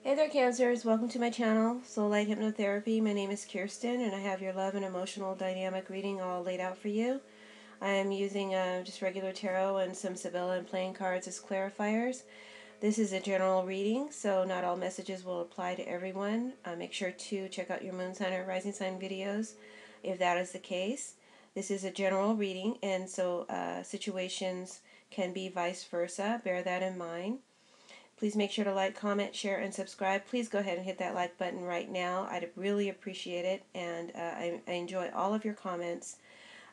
Hey there, Cancers. Welcome to my channel, Soul Light Hypnotherapy. My name is Kirsten, and I have your love and emotional dynamic reading all laid out for you. I am using just regular tarot and some Sibylla and playing cards as clarifiers. This is a general reading, so not all messages will apply to everyone. Make sure to check out your moon sign or rising sign videos if that is the case. This is a general reading, and so situations can be vice versa. Bear that in mind. Please make sure to like, comment, share, and subscribe. Please go ahead and hit that like button right now. I'd really appreciate it, and I enjoy all of your comments.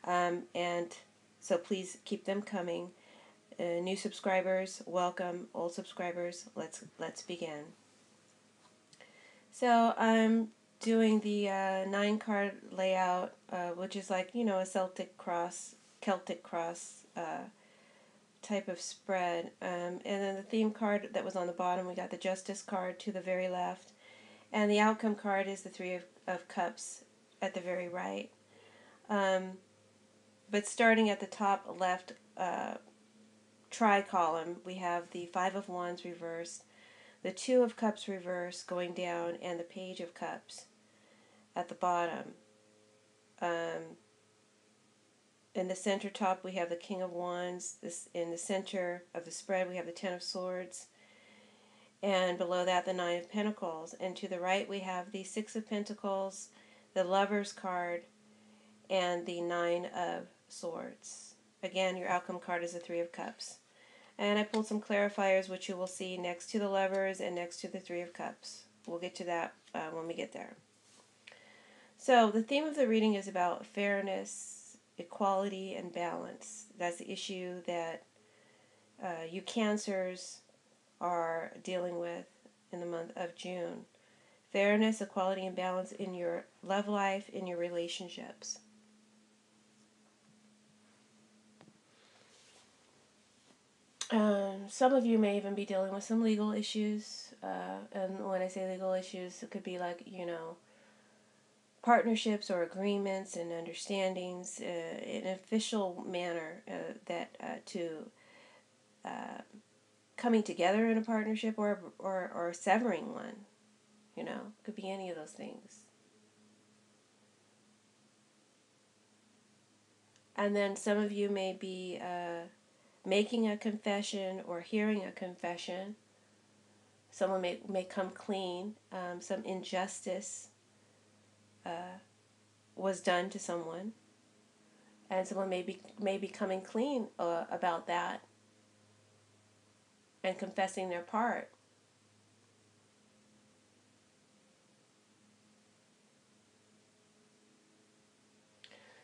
And so please keep them coming. New subscribers, welcome. Old subscribers, let's begin. So I'm doing the 9-card layout, which is like a Celtic cross. Type of spread. And then the theme card that was on the bottom, we got the Justice card to the very left. And the outcome card is the Three of Cups at the very right. But starting at the top left tri-column, we have the Five of Wands reversed, the Two of Cups reversed going down, and the Page of Cups at the bottom. In the center top, we have the King of Wands. In the center of the spread, we have the Ten of Swords. And below that, the Nine of Pentacles. And to the right, we have the Six of Pentacles, the Lover's card, and the Nine of Swords. Again, your outcome card is the Three of Cups. And I pulled some clarifiers, which you will see next to the Lovers and next to the Three of Cups. We'll get to that when we get there. So the theme of the reading is about fairness, equality, and balance. That's the issue that you Cancers are dealing with in the month of June. Fairness, equality, and balance in your love life, in your relationships. Some of you may even be dealing with some legal issues. And when I say legal issues, it could be like, partnerships or agreements and understandings in an official manner to coming together in a partnership or severing one. Could be any of those things. And then some of you may be making a confession or hearing a confession. Someone may come clean. Some injustice was done to someone, and someone may be coming clean about that and confessing their part.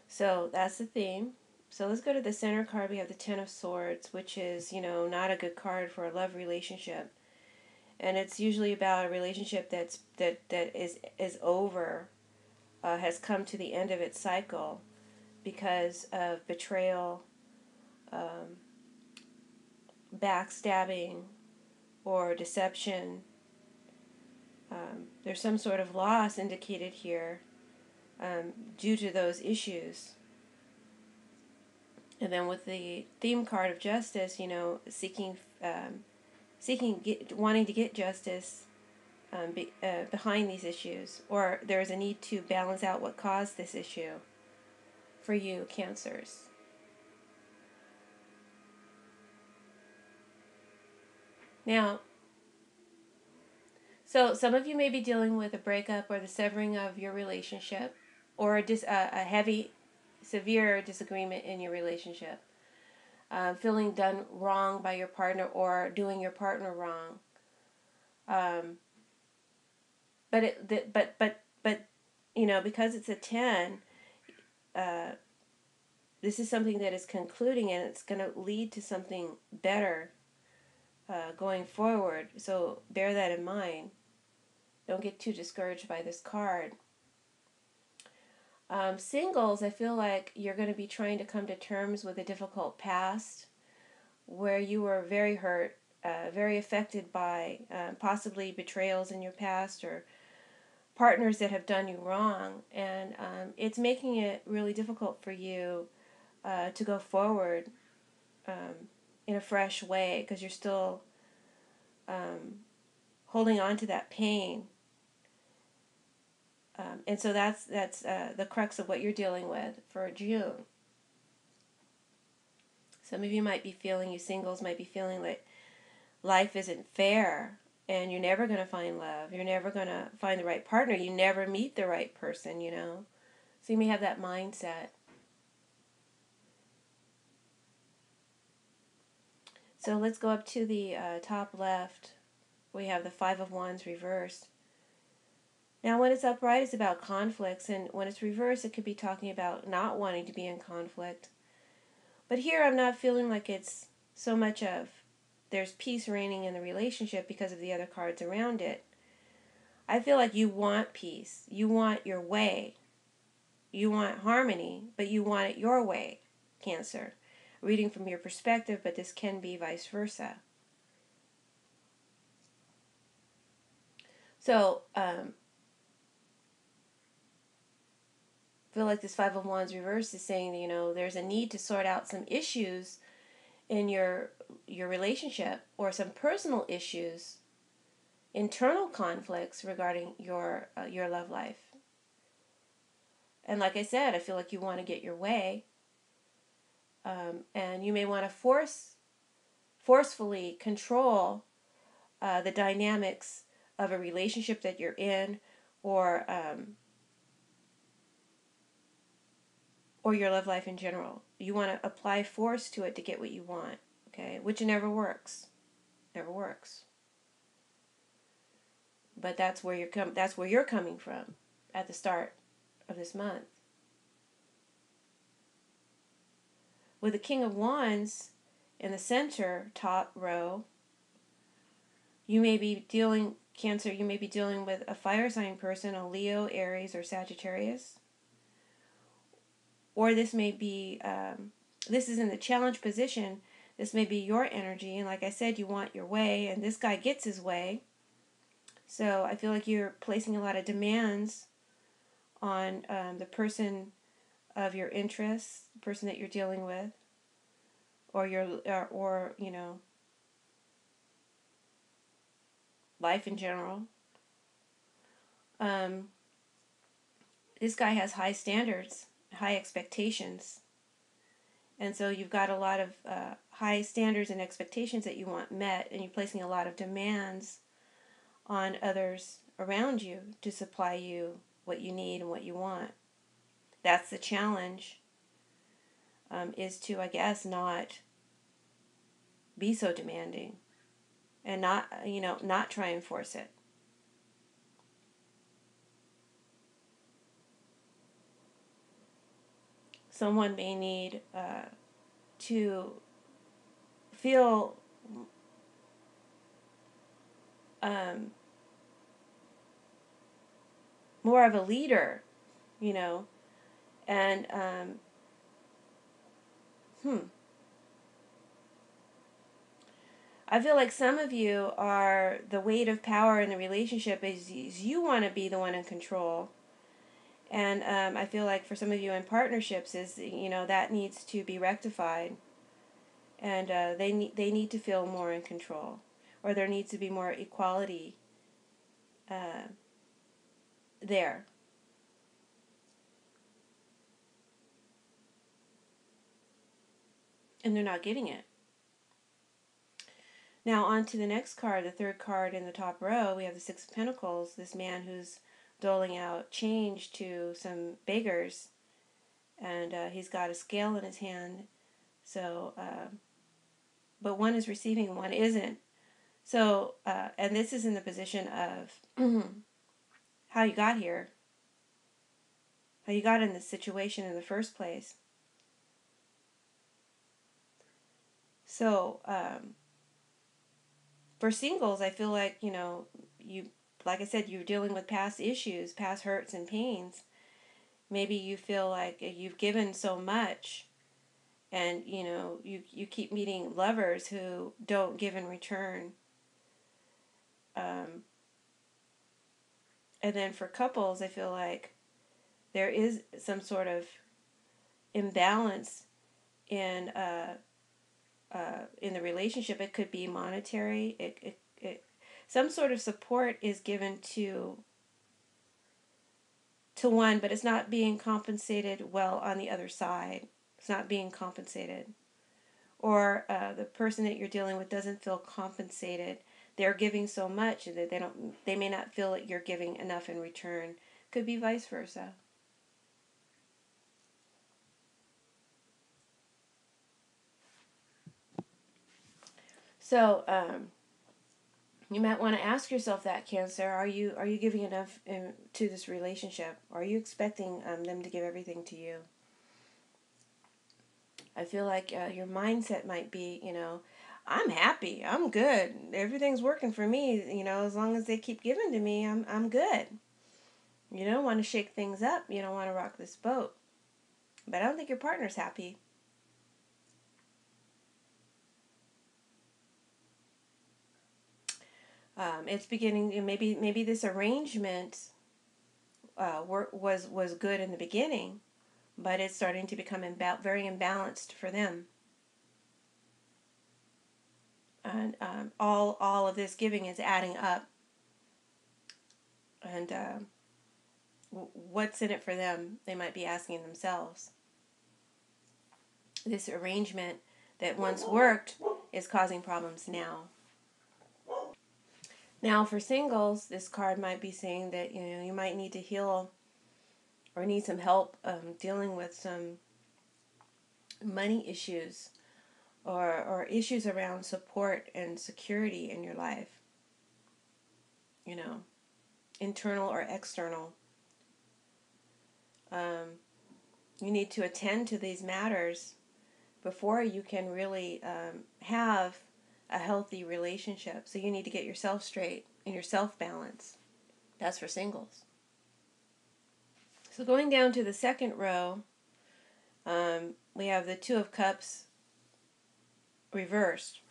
So that's the theme. So let's go to the center card. We have the Ten of Swords, which is, not a good card for a love relationship. And it's usually about a relationship that is over, has come to the end of its cycle because of betrayal, backstabbing, or deception. There's some sort of loss indicated here due to those issues. And then with the theme card of justice, wanting to get justice behind these issues, or there's a need to balance out what caused this issue for you, Cancers. Now, so some of you may be dealing with a breakup or the severing of your relationship, or a heavy, severe disagreement in your relationship. Feeling done wrong by your partner or doing your partner wrong. But because it's a 10, this is something that is concluding, and it's going to lead to something better going forward. So bear that in mind. Don't get too discouraged by this card. Singles, I feel like you're going to be trying to come to terms with a difficult past where you were very hurt, very affected by possibly betrayals in your past or partners that have done you wrong. And it's making it really difficult for you to go forward in a fresh way because you're still holding on to that pain. And so that's the crux of what you're dealing with for June. Some of you might be feeling, you singles might be feeling like life isn't fair and you're never going to find love. You're never going to find the right partner. You never meet the right person, you know. So you may have that mindset. So let's go up to the top left. We have the Five of Wands reversed. Now when it's upright, it's about conflicts, and when it's reversed, it could be talking about not wanting to be in conflict. But here I'm not feeling like it's so much of there's peace reigning in the relationship because of the other cards around it. I feel like you want peace. You want your way. You want harmony, but you want it your way, Cancer. Reading from your perspective, but this can be vice versa. So, feel like this Five of Wands reverse is saying, you know, there's a need to sort out some issues in your relationship, or some personal issues, internal conflicts regarding your love life. And like I said, I feel like you want to get your way, and you may want to forcefully control the dynamics of a relationship that you're in, or your love life in general. You want to apply force to it to get what you want, okay? Which never works. Never works. But that's where you're coming from at the start of this month. With the King of Wands in the center, top row, you may be dealing, Cancer, you may be dealing with a fire sign person, a Leo, Aries, or Sagittarius. Or this may be, this is in the challenge position. This may be your energy. And like I said, you want your way, and this guy gets his way. So I feel like you're placing a lot of demands on the person of your interests, the person that you're dealing with, or you know, life in general. This guy has high standards, high expectations, and so you've got a lot of high standards and expectations that you want met, and you're placing a lot of demands on others around you to supply you what you need and what you want. That's the challenge, is to, I guess, not be so demanding and not try and force it. Someone may need to feel more of a leader, you know, and I feel like some of you are, the weight of power in the relationship is you want to be the one in control. And I feel like for some of you in partnerships is, you know, that needs to be rectified. And they need to feel more in control. Or there needs to be more equality there. And they're not getting it. Now on to the next card, the third card in the top row, we have the Six of Pentacles, this man who's doling out change to some beggars, and he's got a scale in his hand, so, but one is receiving, one isn't. So, and this is in the position of how you got here, how you got in this situation in the first place. So, for singles, I feel like, you know, like I said, you're dealing with past issues, past hurts and pains. Maybe you feel like you've given so much, and, you know, you keep meeting lovers who don't give in return. And then for couples, I feel like there is some sort of imbalance in the relationship. It could be monetary. some sort of support is given to one, but it's not being compensated well on the other side. It's not being compensated. Or the person that you're dealing with doesn't feel compensated. They're giving so much that they may not feel that you're giving enough in return. Could be vice versa. So you might want to ask yourself that, Cancer. Are you giving enough to this relationship? Are you expecting them to give everything to you? I feel like your mindset might be, I'm happy, I'm good, everything's working for me. As long as they keep giving to me, I'm good. You don't want to shake things up. You don't want to rock this boat. But I don't think your partner's happy. It's beginning. Maybe this arrangement was good in the beginning, but it's starting to become very imbalanced for them. And all of this giving is adding up. And what's in it for them? They might be asking themselves. This arrangement that once worked is causing problems now. Now, for singles, this card might be saying that you might need to heal or need some help dealing with some money issues or issues around support and security in your life. Internal or external. You need to attend to these matters before you can really have a healthy relationship. So you need to get yourself straight and yourself balanced. That's for singles. So going down to the second row, we have the Two of Cups reversed.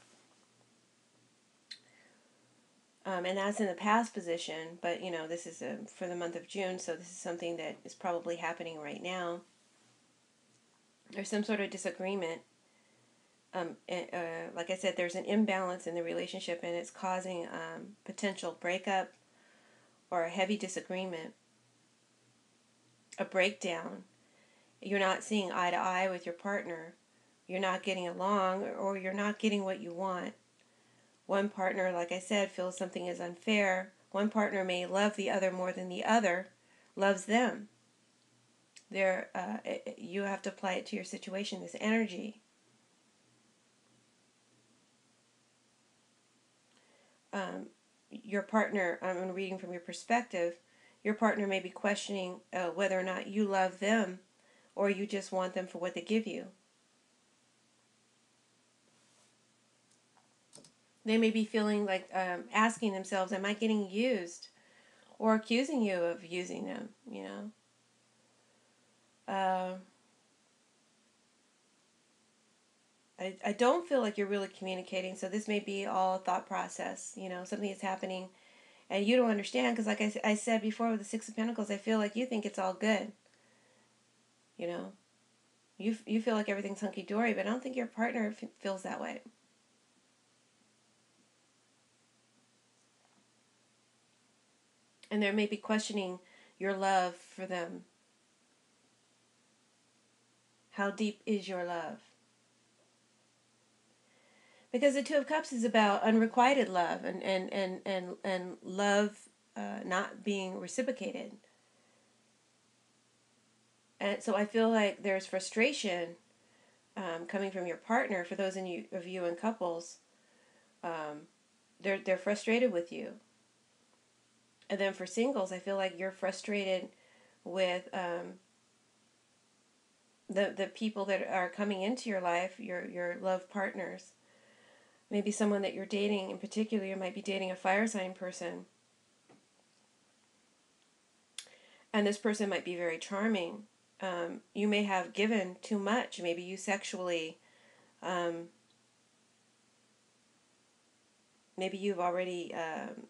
And that's in the past position, but this is for the month of June, so this is something that is probably happening right now. There's some sort of disagreement. Like I said, there's an imbalance in the relationship, and it's causing potential breakup or a heavy disagreement, a breakdown. You're not seeing eye to eye with your partner. You're not getting along, or you're not getting what you want. One partner, like I said, feels something is unfair. One partner may love the other more than the other loves them. You have to apply it to your situation, this energy. Your partner, I'm reading from your perspective, your partner may be questioning whether or not you love them or you just want them for what they give you. They may be feeling like asking themselves, am I getting used? Or accusing you of using them, I don't feel like you're really communicating, so this may be all thought process. Something is happening and you don't understand, because like I said before with the Six of Pentacles, I feel like you think it's all good. You feel like everything's hunky-dory, but I don't think your partner feels that way. And they may be questioning your love for them. How deep is your love? Because the Two of Cups is about unrequited love and love not being reciprocated. And so I feel like there's frustration coming from your partner. For those of you in couples, they're frustrated with you. And then for singles, I feel like you're frustrated with the people that are coming into your life, your love partners. Maybe someone that you're dating in particular, you might be dating a fire sign person. And this person might be very charming. You may have given too much. Maybe you sexually, maybe you've already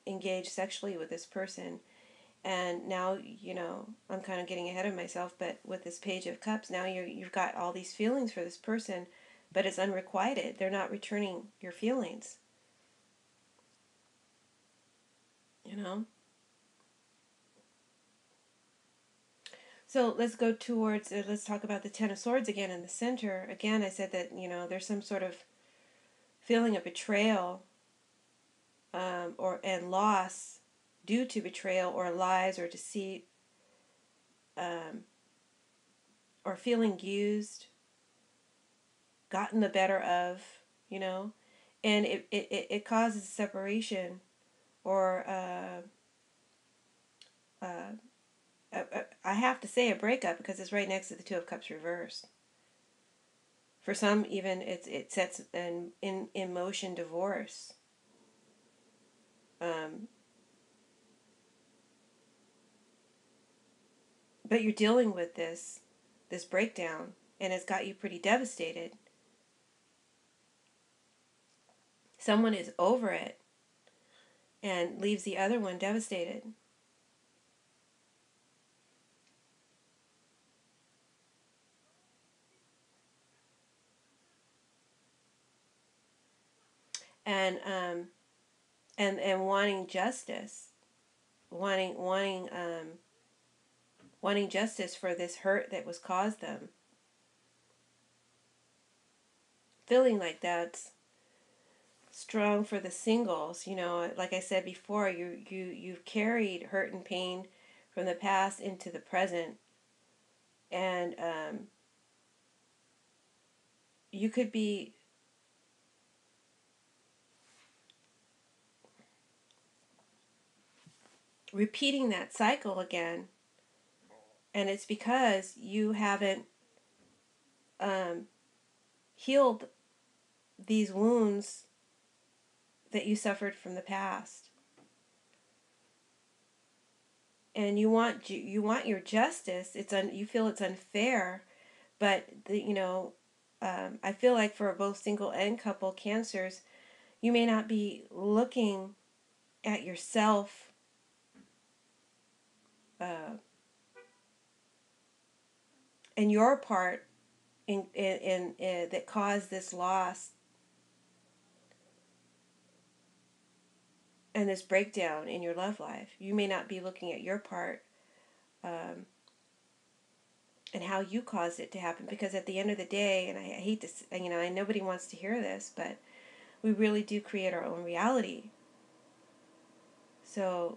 engaged sexually with this person. And now, I'm kind of getting ahead of myself, but with this Page of Cups, now you've got all these feelings for this person, but it's unrequited. They're not returning your feelings. you know. So let's go towards, let's talk about the Ten of Swords again in the center. Again, I said that, there's some sort of feeling of betrayal, and loss due to betrayal or lies or deceit, um, or feeling used, gotten the better of, you know, and it causes separation or, I have to say a breakup because it's right next to the Two of Cups reversed. For some, even it sets an in motion divorce. Um, but you're dealing with this breakdown, and it's got you pretty devastated. Someone is over it and leaves the other one devastated. And and wanting justice, wanting justice for this hurt that was caused them. Feeling like that's strong for the singles. Like I said before, you've carried hurt and pain from the past into the present, and you could be repeating that cycle again, and it's because you haven't um, healed these wounds that you suffered from the past, and you want your justice. You feel it's unfair, but I feel like for both single and couple cancers, you may not be looking at yourself uh, and your part in that caused this loss and this breakdown in your love life. You may not be looking at your part, and how you caused it to happen, because at the end of the day, and I hate this, and nobody wants to hear this, but we really do create our own reality. So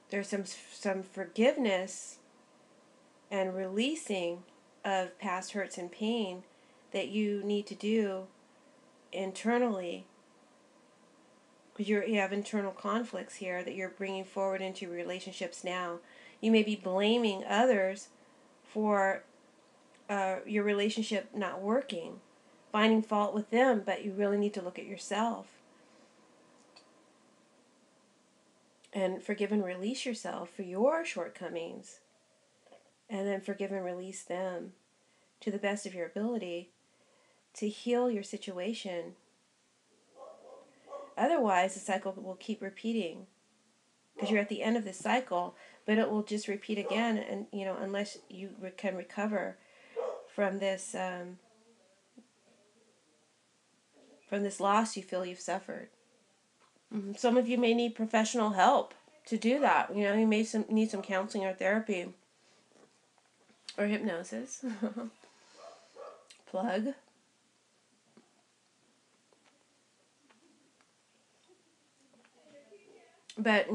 there's some forgiveness and releasing of past hurts and pain that you need to do internally, because you have internal conflicts here that you're bringing forward into relationships now. You may be blaming others for your relationship not working, finding fault with them, but you really need to look at yourself and forgive and release yourself for your shortcomings, and then forgive and release them to the best of your ability to heal your situation. Otherwise, the cycle will keep repeating, because you're at the end of the cycle, but it will just repeat again, and unless you can recover from this loss you feel you've suffered. Some of you may need professional help to do that. You may need some counseling or therapy or hypnosis. Plug. But,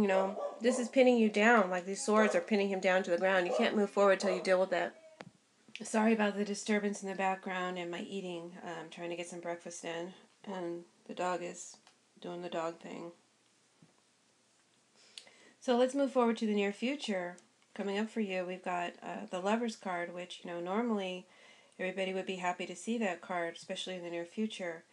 this is pinning you down. Like these swords are pinning him down to the ground. You can't move forward till you deal with it. Sorry about the disturbance in the background and my eating. I'm trying to get some breakfast in. And the dog is doing the dog thing. So let's move forward to the near future. Coming up for you, we've got the Lover's card, which, normally everybody would be happy to see that card, especially in the near future.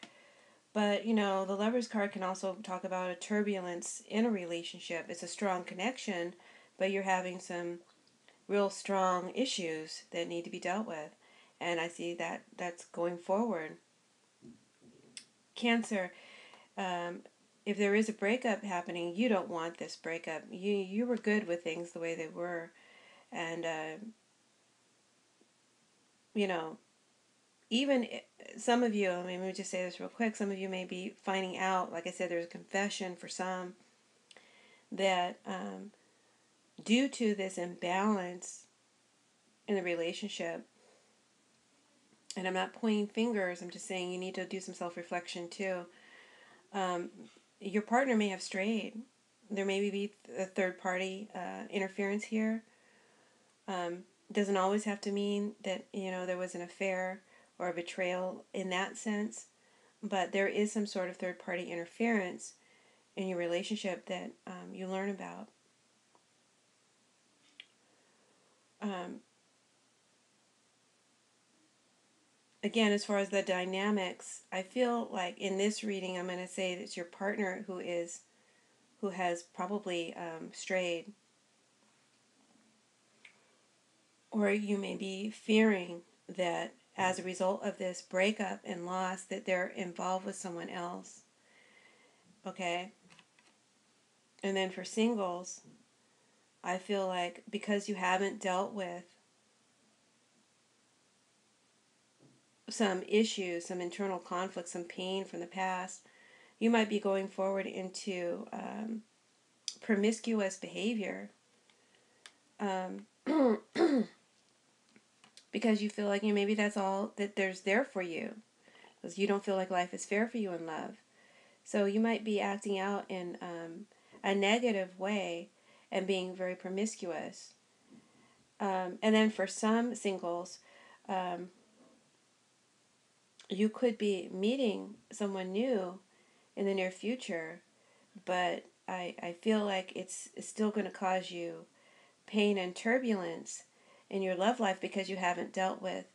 But, the Lover's card can also talk about a turbulence in a relationship. It's a strong connection, but you're having some real strong issues that need to be dealt with. And I see that that's going forward. Cancer, if there is a breakup happening, you don't want this breakup. You were good with things the way they were. And, even some of you, I mean, let me just say this real quick, some of you may be finding out, like I said, there's a confession for some, that due to this imbalance in the relationship, and I'm not pointing fingers, I'm just saying you need to do some self-reflection too. Your partner may have strayed. There may be a third-party interference here. Doesn't always have to mean that, there was an affair or a betrayal in that sense, but there is some sort of third-party interference in your relationship that you learn about. Again, as far as the dynamics, I feel like in this reading, I'm going to say that it's your partner who has probably strayed, or you may be fearing that as a result of this breakup and loss that they're involved with someone else. Okay? And then for singles, I feel like because you haven't dealt with some issues, some internal conflict, some pain from the past, you might be going forward into promiscuous behavior because you feel like maybe that's all that there's there for you, because you don't feel like life is fair for you in love. So you might be acting out in a negative way and being very promiscuous. And then for some singles, you could be meeting someone new in the near future, but I feel like it's still going to cause you pain and turbulence in your love life because you haven't dealt with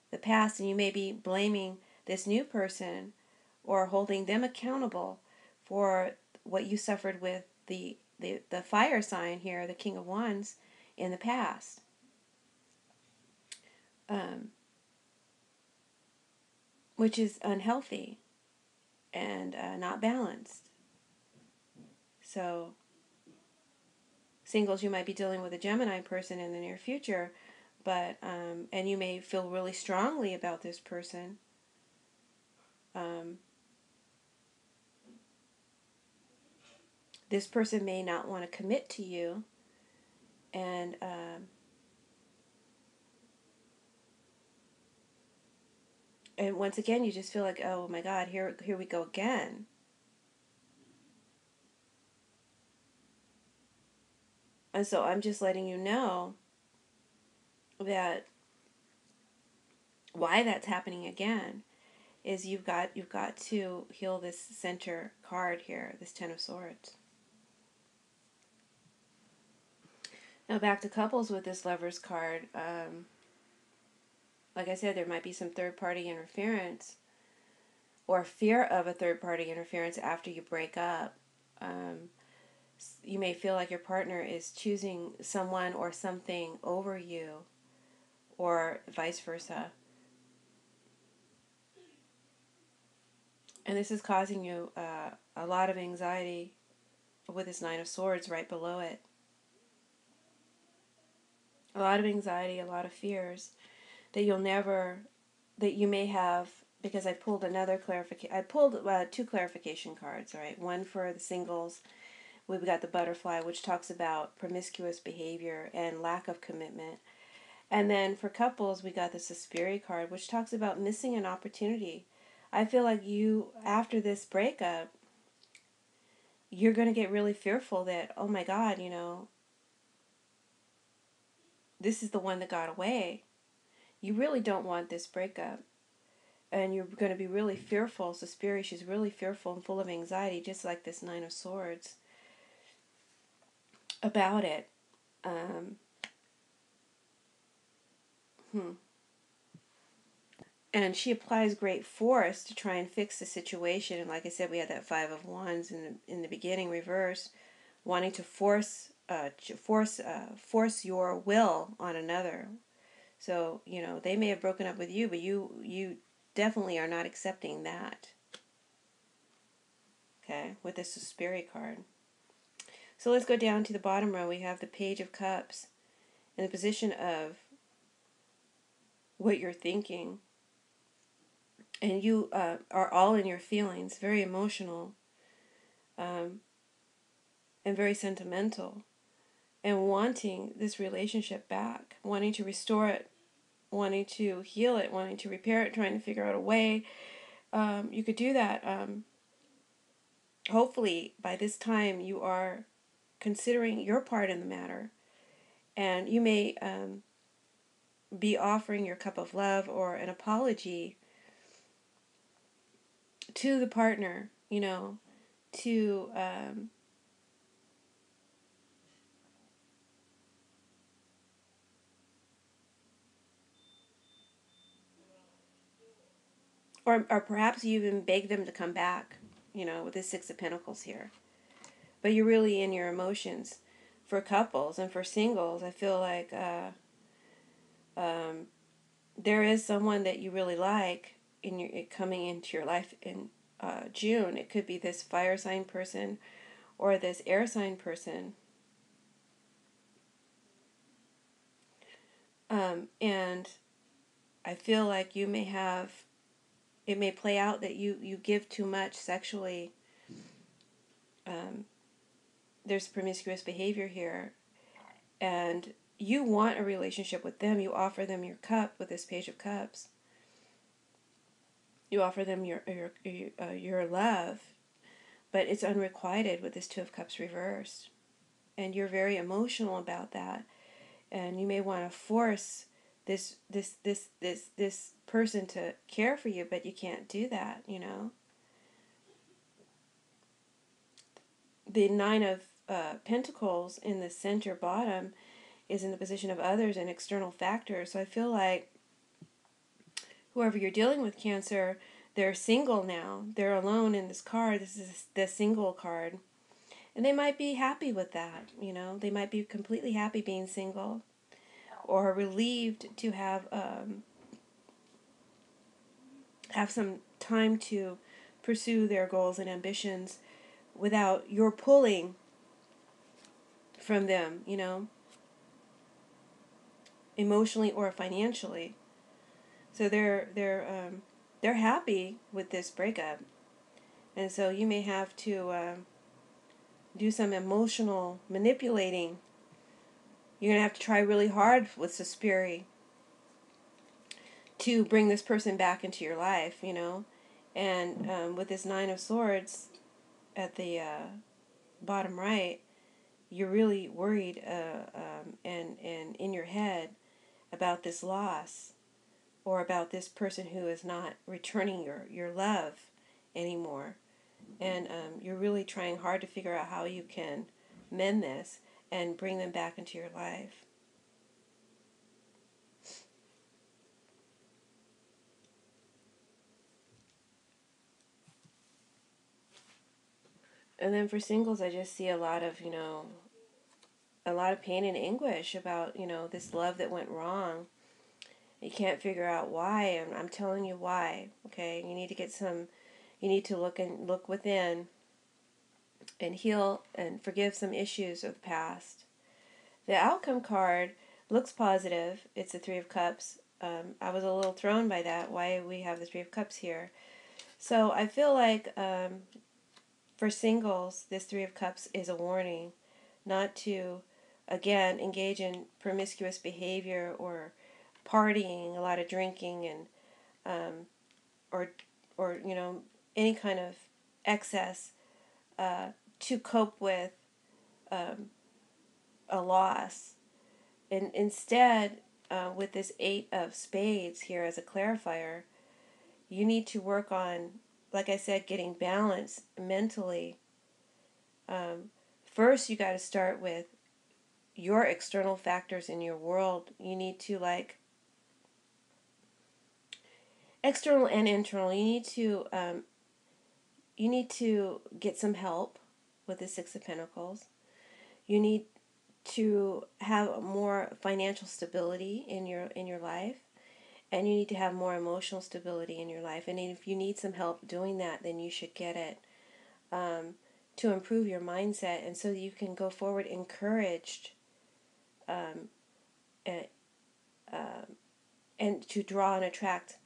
the past, and you may be blaming this new person or holding them accountable for what you suffered with the fire sign here, the King of Wands, in the past. Which is unhealthy and not balanced. So, singles, you might be dealing with a Gemini person in the near future, but and you may feel really strongly about this person. This person may not want to commit to you, and once again, you just feel like, oh my God, here we go again. And so I'm just letting you know that why that's happening again is you've got to heal this center card here, this Ten of Swords. Now back to couples with this Lover's card. Like I said, there might be some third-party interference or fear of a third-party interference after you break up. You may feel like your partner is choosing someone or something over you, or vice versa. And this is causing you a lot of anxiety with this Nine of Swords right below it. A lot of anxiety, a lot of fears that you may have, because I pulled another clarification. I pulled two clarification cards, all right? One for the singles. We've got the Butterfly, which talks about promiscuous behavior and lack of commitment. And then for couples, we got the Suspiri card, which talks about missing an opportunity. I feel like you, after this breakup, you're going to get really fearful that, oh my God, this is the one that got away. You really don't want this breakup. And you're going to be really fearful. Suspiri, she's really fearful and full of anxiety, just like this Nine of Swords, about it. And she applies great force to try and fix the situation. And like I said, we had that Five of Wands in the beginning, reverse, wanting to force your will on another. So they may have broken up with you, but you definitely are not accepting that. Okay, with this Suspiri card. So let's go down to the bottom row. We have the Page of Cups in the position of what you're thinking. and you are all in your feelings, very emotional, um, and very sentimental, and wanting this relationship back, wanting to restore it, wanting to heal it, wanting to repair it, trying to figure out a way you could do that. Hopefully, by this time, you are considering your part in the matter, and you may be offering your cup of love or an apology to the partner, to or perhaps you even beg them to come back, with the Six of Pentacles here. But you're really in your emotions. For couples and for singles, I feel like um, there is someone that you really like in your coming into your life in June. It could be this fire sign person or this air sign person. And I feel like it may play out that you give too much sexually. Um, there's promiscuous behavior here, and you want a relationship with them. You offer them your cup with this Page of Cups. You offer them your love, but it's unrequited with this Two of Cups reversed, and you're very emotional about that, and you may want to force this person to care for you, but you can't do that. The Nine of Pentacles in the center bottom is in the position of others and external factors. So I feel like whoever you're dealing with, Cancer, they're single now. They're alone in this card. This is the single card. And they might be happy with that. They might be completely happy being single, or relieved to have some time to pursue their goals and ambitions without your pulling from them, emotionally or financially. So they're happy with this breakup, and so you may have to do some emotional manipulating. You're gonna have to try really hard with Suspiri to bring this person back into your life, and with this Nine of Swords at the bottom right, you're really worried and in your head about this loss, or about this person who is not returning your love anymore. And you're really trying hard to figure out how you can mend this and bring them back into your life. And then for singles, I just see a lot of pain and anguish about, this love that went wrong. You can't figure out why, and I'm telling you why, okay? You need to look within and heal and forgive some issues of the past. The outcome card looks positive. It's the Three of Cups. I was a little thrown by that, why we have the Three of Cups here. So I feel like for singles, this Three of Cups is a warning not to, again, engage in promiscuous behavior or partying, a lot of drinking, and or any kind of excess to cope with um, a loss. And instead, with this Eight of Spades here as a clarifier, you need to work on, like I said, getting balance mentally. First, you got to start with your external factors in your world. You need to, external and internal. You need to get some help with the Six of Pentacles. You need to have more financial stability in your life, and you need to have more emotional stability in your life. And if you need some help doing that, then you should get it, to improve your mindset, and so that you can go forward encouraged, um, and, and to draw and attract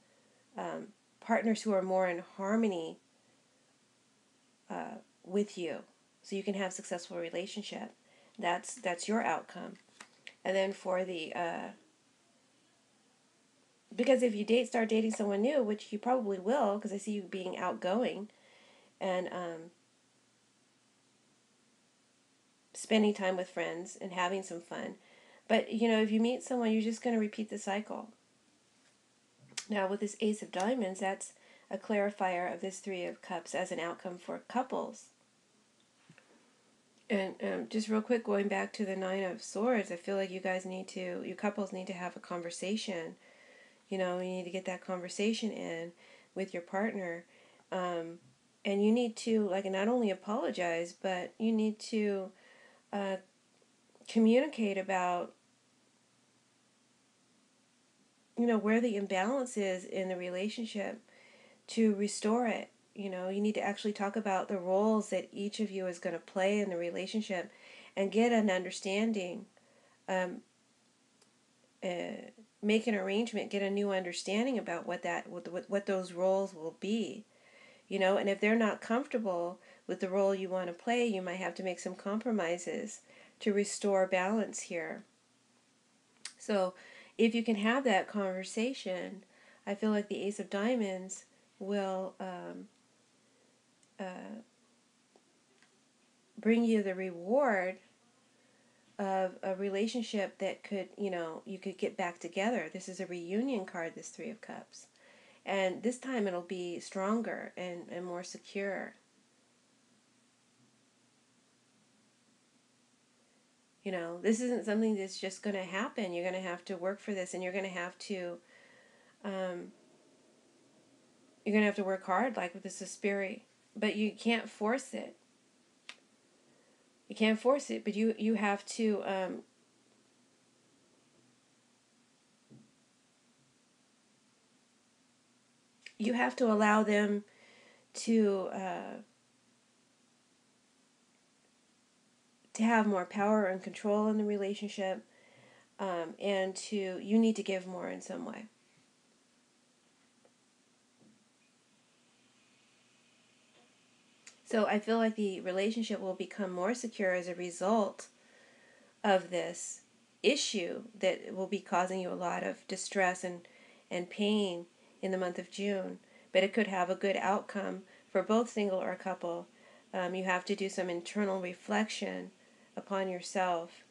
partners who are more in harmony with you, so you can have a successful relationship. That's your outcome. And then for the because if you start dating someone new, which you probably will, because I see you being outgoing and spending time with friends and having some fun. But if you meet someone, you're just going to repeat the cycle. Now with this Ace of Diamonds, that's a clarifier of this Three of Cups as an outcome for couples. And just real quick, going back to the Nine of Swords, I feel like you couples need to have a conversation. You need to get that conversation in with your partner. And you need to, not only apologize, but you need to communicate about, where the imbalance is in the relationship to restore it. You need to actually talk about the roles that each of you is going to play in the relationship and get an understanding, make an arrangement, get a new understanding about what those roles will be. And if they're not comfortable with the role you want to play, you might have to make some compromises to restore balance here. So if you can have that conversation, I feel like the Ace of Diamonds will bring you the reward of a relationship that could, you could get back together. This is a reunion card, this Three of Cups. And this time it'll be stronger and more secure. This isn't something that's just going to happen. You're going to have to work for this, and you're going to have to work hard, like with this Spirit. But you can't force it. You can't force it, but you have to allow them to have more power and control in the relationship, and you need to give more in some way. So I feel like the relationship will become more secure as a result of this issue that will be causing you a lot of distress and pain in the month of June. But it could have a good outcome for both single or couple. You have to do some internal reflection upon yourself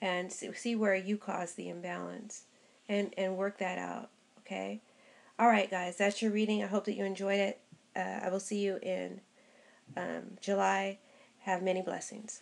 and see where you caused the imbalance and work that out, okay? All right, guys, that's your reading. I hope that you enjoyed it. I will see you in July. Have many blessings.